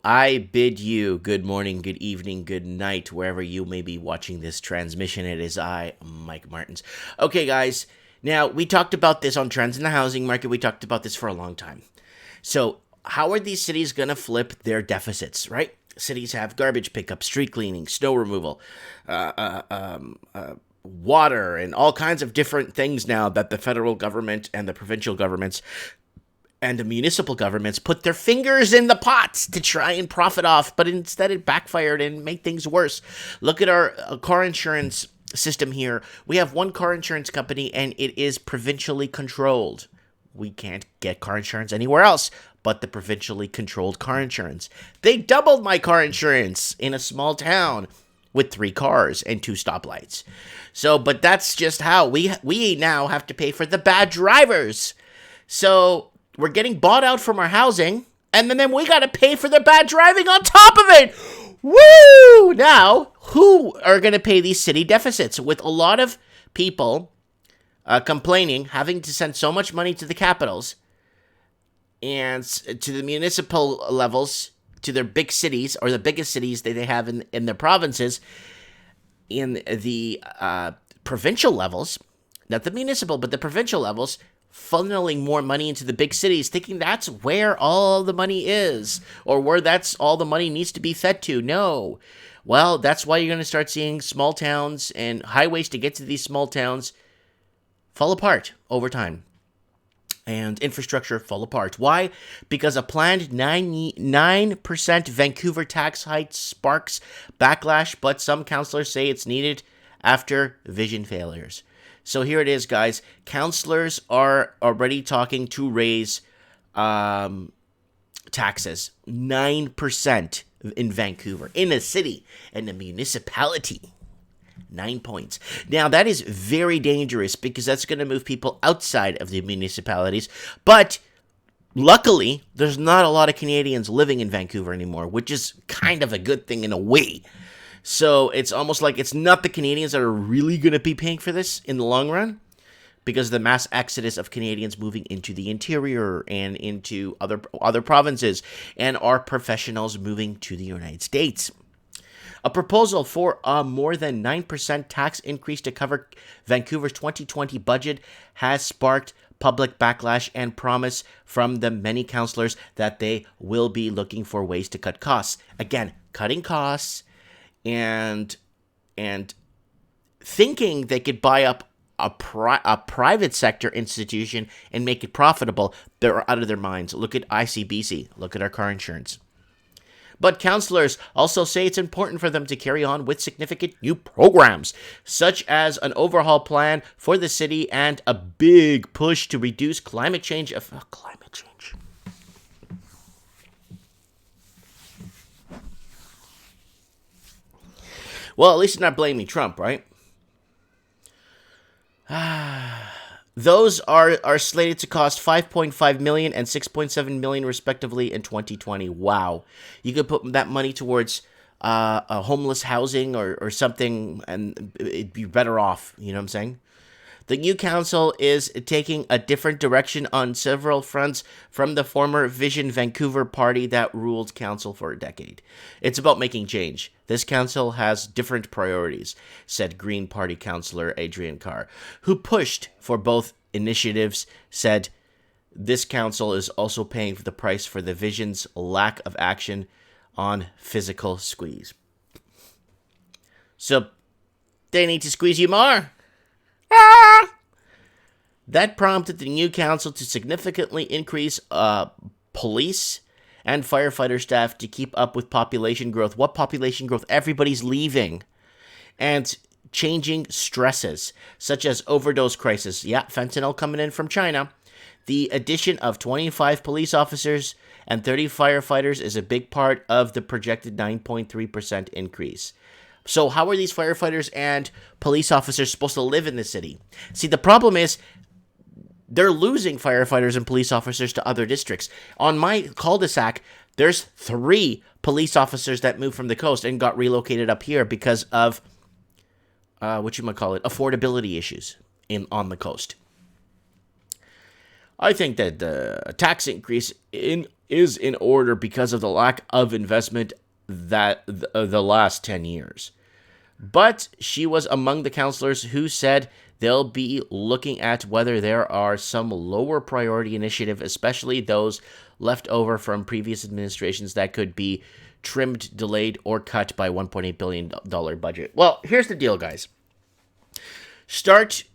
I bid you good morning, good evening, good night, wherever you may be watching this transmission. It is I, Mike Martins. Okay, guys, now we talked about this on trends in the housing market. We talked about this for a long time. So, how are these cities going to flip their deficits, right? Cities have garbage pickup, street cleaning, snow removal, water, and all kinds of different things now that the federal government and the provincial governments and the municipal governments put their fingers in the pots to try and profit off, but instead it backfired and made things worse. Look at our car insurance system here. We have one car insurance company, and it is provincially controlled. We can't get car insurance anywhere else but the provincially controlled car insurance. They doubled my car insurance in a small town with 3 cars and 2 stoplights. So, but that's just how we now have to pay for the bad drivers. So we're getting bought out from our housing, and then we got to pay for the bad driving on top of it. Woo! Now, who are going to pay these city deficits? With a lot of people complaining, having to send so much money to the capitals and to the municipal levels, to their big cities, or the biggest cities that they have in their provinces, in the provincial levels, not the municipal, but the provincial levels, funneling more money into the big cities, thinking that's where all the money is, or where that's all the money needs to be fed to. No. Well, that's why you're going to start seeing small towns and highways to get to these small towns fall apart over time. And infrastructure fall apart. Why? Because a planned 9% Vancouver tax hike sparks backlash, but some councillors say it's needed after vision failures. So here it is, guys. Councillors are already talking to raise taxes 9% in Vancouver, in a city, in a municipality. 9 points. Now, that is very dangerous because that's going to move people outside of the municipalities. But luckily, there's not a lot of Canadians living in Vancouver anymore, which is kind of a good thing in a way. So it's almost like it's not the Canadians that are really going to be paying for this in the long run, because of the mass exodus of Canadians moving into the interior and into other provinces, and our professionals moving to the United States. A proposal for a more than 9% tax increase to cover Vancouver's 2020 budget has sparked public backlash and promise from the many councillors that they will be looking for ways to cut costs. Again, cutting costs and thinking they could buy up a private sector institution and make it profitable. They're out of their minds. Look at ICBC. Look at our car insurance. But councillors also say it's important for them to carry on with significant new programs, such as an overhaul plan for the city and a big push to reduce climate change. Well, at least they're not blaming Trump, right? Those are slated to cost $5.5 million and $6.7 million respectively in 2020. Wow. You could put that money towards a homeless housing or something, and it'd be better off. You know what I'm saying? The new council is taking a different direction on several fronts from the former Vision Vancouver party that ruled council for a decade. It's about making change. This council has different priorities, said Green Party councillor Adrian Carr, who pushed for both initiatives, said this council is also paying for the price for the Vision's lack of action on physical squeeze. So they need to squeeze you more. That prompted the new council to significantly increase police and firefighter staff to keep up with population growth. What population growth? Everybody's leaving. And changing stresses, such as overdose crisis. Yeah, fentanyl coming in from China. The addition of 25 police officers and 30 firefighters is a big part of the projected 9.3% increase. So how are these firefighters and police officers supposed to live in the city? See, the problem is they're losing firefighters and police officers to other districts. On my cul-de-sac, there's 3 police officers that moved from the coast and got relocated up here because of, affordability issues on the coast. I think that the tax increase is in order because of the lack of investment that the last 10 years. But she was among the councillors who said they'll be looking at whether there are some lower priority initiative, especially those left over from previous administrations that could be trimmed, delayed, or cut by $1.8 billion budget. Well, here's the deal, guys. Start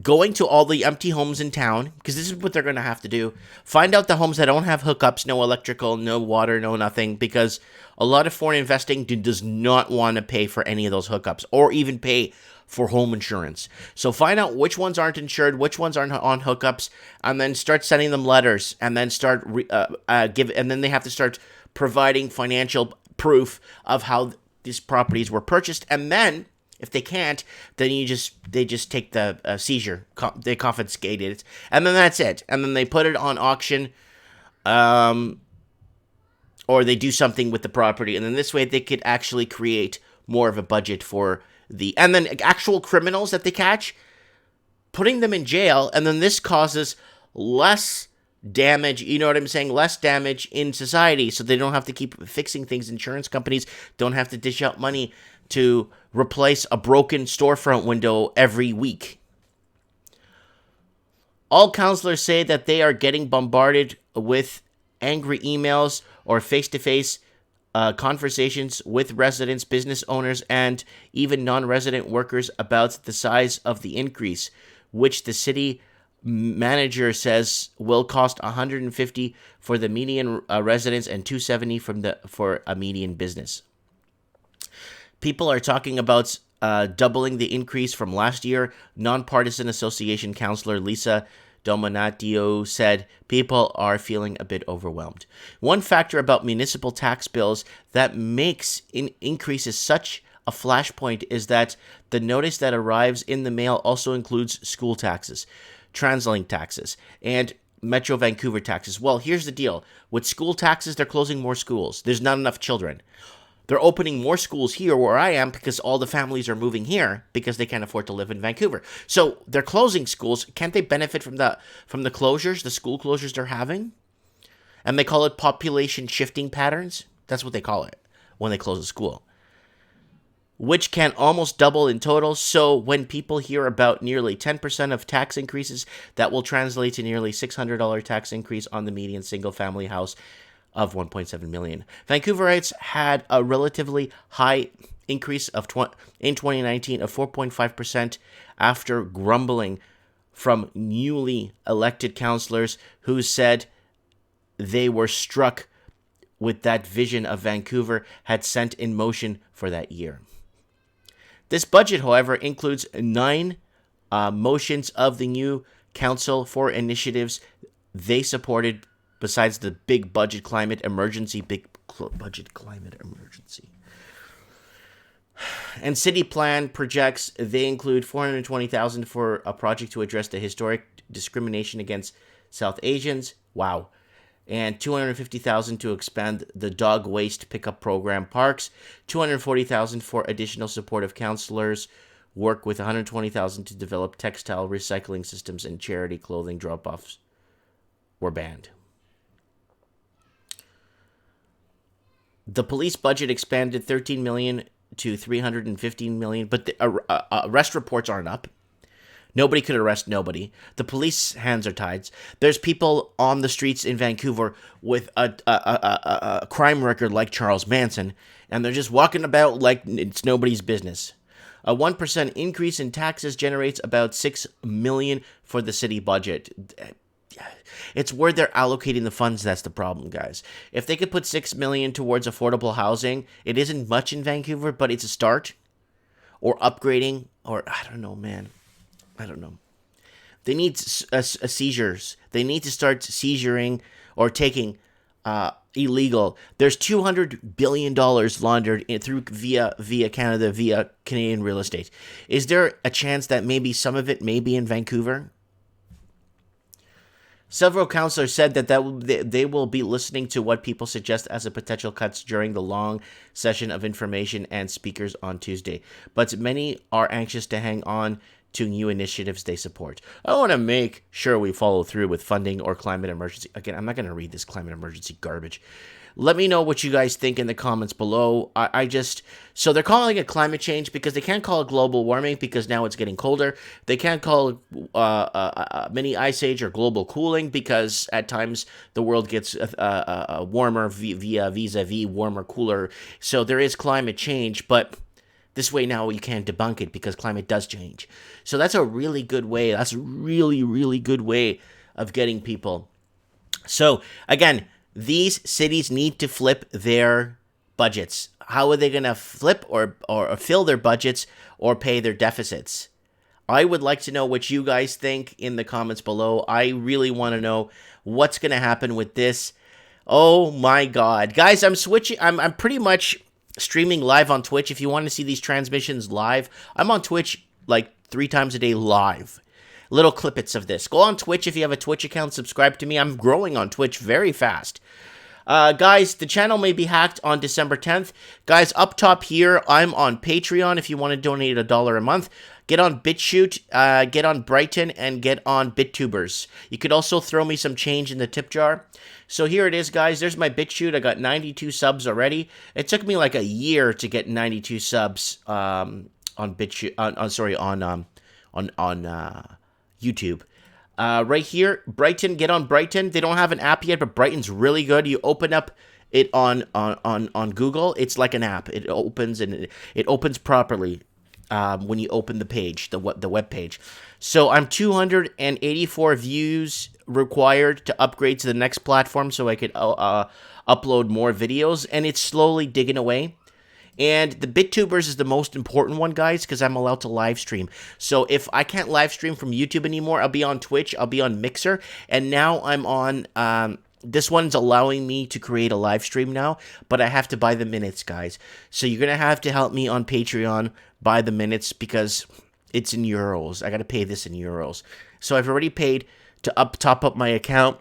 going to all the empty homes in town, because this is what they're going to have to do. Find out the homes that don't have hookups, no electrical, no water, no nothing, because a lot of foreign investing does not want to pay for any of those hookups or even pay for home insurance. So find out which ones aren't insured, which ones aren't on hookups, and then start sending them letters, and then and then they have to start providing financial proof of how these properties were purchased, and then if they can't, then they just take the seizure. They confiscate it, and then that's it. And then they put it on auction, or they do something with the property. And then this way, they could actually create more of a budget for and then actual criminals that they catch, putting them in jail. And then this causes less damage. You know what I'm saying? Less damage in society, so they don't have to keep fixing things. Insurance companies don't have to dish out money to replace a broken storefront window every week. All councillors say that they are getting bombarded with angry emails or face-to-face conversations with residents, business owners, and even non-resident workers about the size of the increase, which the city manager says will cost $150 for the median residents and $270 for a median business. People are talking about doubling the increase from last year. Nonpartisan Association Councillor Lisa Dominatio said people are feeling a bit overwhelmed. One factor about municipal tax bills that makes increases such a flashpoint is that the notice that arrives in the mail also includes school taxes, TransLink taxes, and Metro Vancouver taxes. Well, here's the deal. With school taxes, they're closing more schools. There's not enough children. They're opening more schools here where I am because all the families are moving here because they can't afford to live in Vancouver. So they're closing schools. Can't they benefit from the closures, the school closures they're having? And they call it population shifting patterns. That's what they call it when they close a school, which can almost double in total. So when people hear about nearly 10% of tax increases, that will translate to nearly $600 tax increase on the median single-family house of 1.7 million. Vancouverites had a relatively high increase in 2019 of 4.5% after grumbling from newly elected councillors who said they were struck with that vision of Vancouver had sent in motion for that year. This budget, however, includes 9 motions of the new council for initiatives they supported besides the big budget climate emergency. And city plan projects they include $420,000 for a project to address the historic discrimination against South Asians. Wow. And $250,000 to expand the dog waste pickup program parks. $240,000 for additional supportive counselors. Work with $120,000 to develop textile recycling systems, and charity clothing drop-offs were banned. The police budget expanded $13 million to $315 million, but the arrest reports aren't up. Nobody could arrest nobody. The police hands are tied. There's people on the streets in Vancouver with a crime record like Charles Manson, and they're just walking about like it's nobody's business. A 1% increase in taxes generates about $6 million for the city budget. It's where they're allocating the funds that's the problem, guys. If they could put $6 million towards affordable housing, it isn't much in Vancouver, but it's a start. Or upgrading, or I don't know, man. I don't know. They need seizures. They need to start seizuring or taking illegal. There's $200 billion laundered via Canada, via Canadian real estate. Is there a chance that maybe some of it may be in Vancouver? Several councillors said that they will be listening to what people suggest as a potential cuts during the long session of information and speakers on Tuesday. But many are anxious to hang on to new initiatives they support. I want to make sure we follow through with funding or climate emergency. Again, I'm not going to read this climate emergency garbage. Let me know what you guys think in the comments below. So they're calling it climate change because they can't call it global warming because now it's getting colder. They can't call it mini ice age or global cooling because at times the world gets warmer vis-a-vis warmer, cooler. So there is climate change, but this way now you can't debunk it because climate does change. So that's a really good way. That's a really, really good way of getting people. So again, these cities need to flip their budgets. How are they going to flip or fill their budgets or pay their deficits? I would like to know what you guys think in the comments below. I really want to know what's going to happen with this. Oh my God. Guys, I'm switching. I'm pretty much streaming live on Twitch. If you want to see these transmissions live, I'm on Twitch like 3 times a day live. Little clippets of this. Go on Twitch if you have a Twitch account. Subscribe to me. I'm growing on Twitch very fast. Guys, the channel may be hacked on December 10th. Guys, up top here, I'm on Patreon if you want to donate $1 a month. Get on BitChute, get on Brighton, and get on BitTubers. You could also throw me some change in the tip jar. So here it is, guys. There's my BitChute. I got 92 subs already. It took me like a year to get 92 subs on BitChute. On YouTube. Right here, Brighton, get on Brighton. They don't have an app yet, but Brighton's really good. You open up it on Google. It's like an app. It opens and it opens properly when you open the page, the web page. So I'm 284 views required to upgrade to the next platform so I could upload more videos, and it's slowly digging away. And the BitTubers is the most important one, guys, because I'm allowed to live stream. So if I can't live stream from YouTube anymore, I'll be on Twitch, I'll be on Mixer, and now I'm on, this one's allowing me to create a live stream now, but I have to buy the minutes, guys. So you're going to have to help me on Patreon buy the minutes because it's in euros. I got to pay this in euros. So I've already paid to top up my account.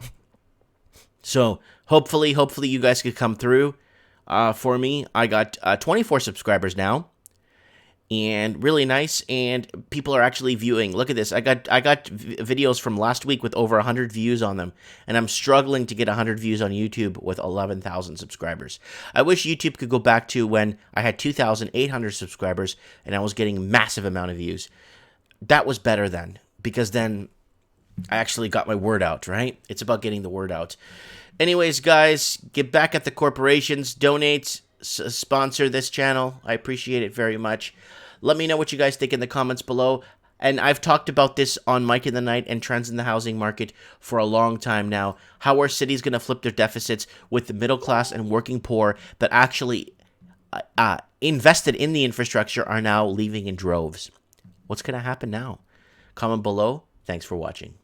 So hopefully you guys could come through. For me, I got 24 subscribers now, and really nice, and people are actually viewing. Look at this. I got videos from last week with over 100 views on them, and I'm struggling to get 100 views on YouTube with 11,000 subscribers. I wish YouTube could go back to when I had 2,800 subscribers and I was getting massive amount of views. That was better then, because then I actually got my word out, right? It's about getting the word out. Anyways, guys, get back at the corporations, donate, sponsor this channel. I appreciate it very much. Let me know what you guys think in the comments below. And I've talked about this on Mike in the Night and Trends in the Housing Market for a long time now. How are cities going to flip their deficits with the middle class and working poor that actually invested in the infrastructure are now leaving in droves? What's going to happen now? Comment below. Thanks for watching.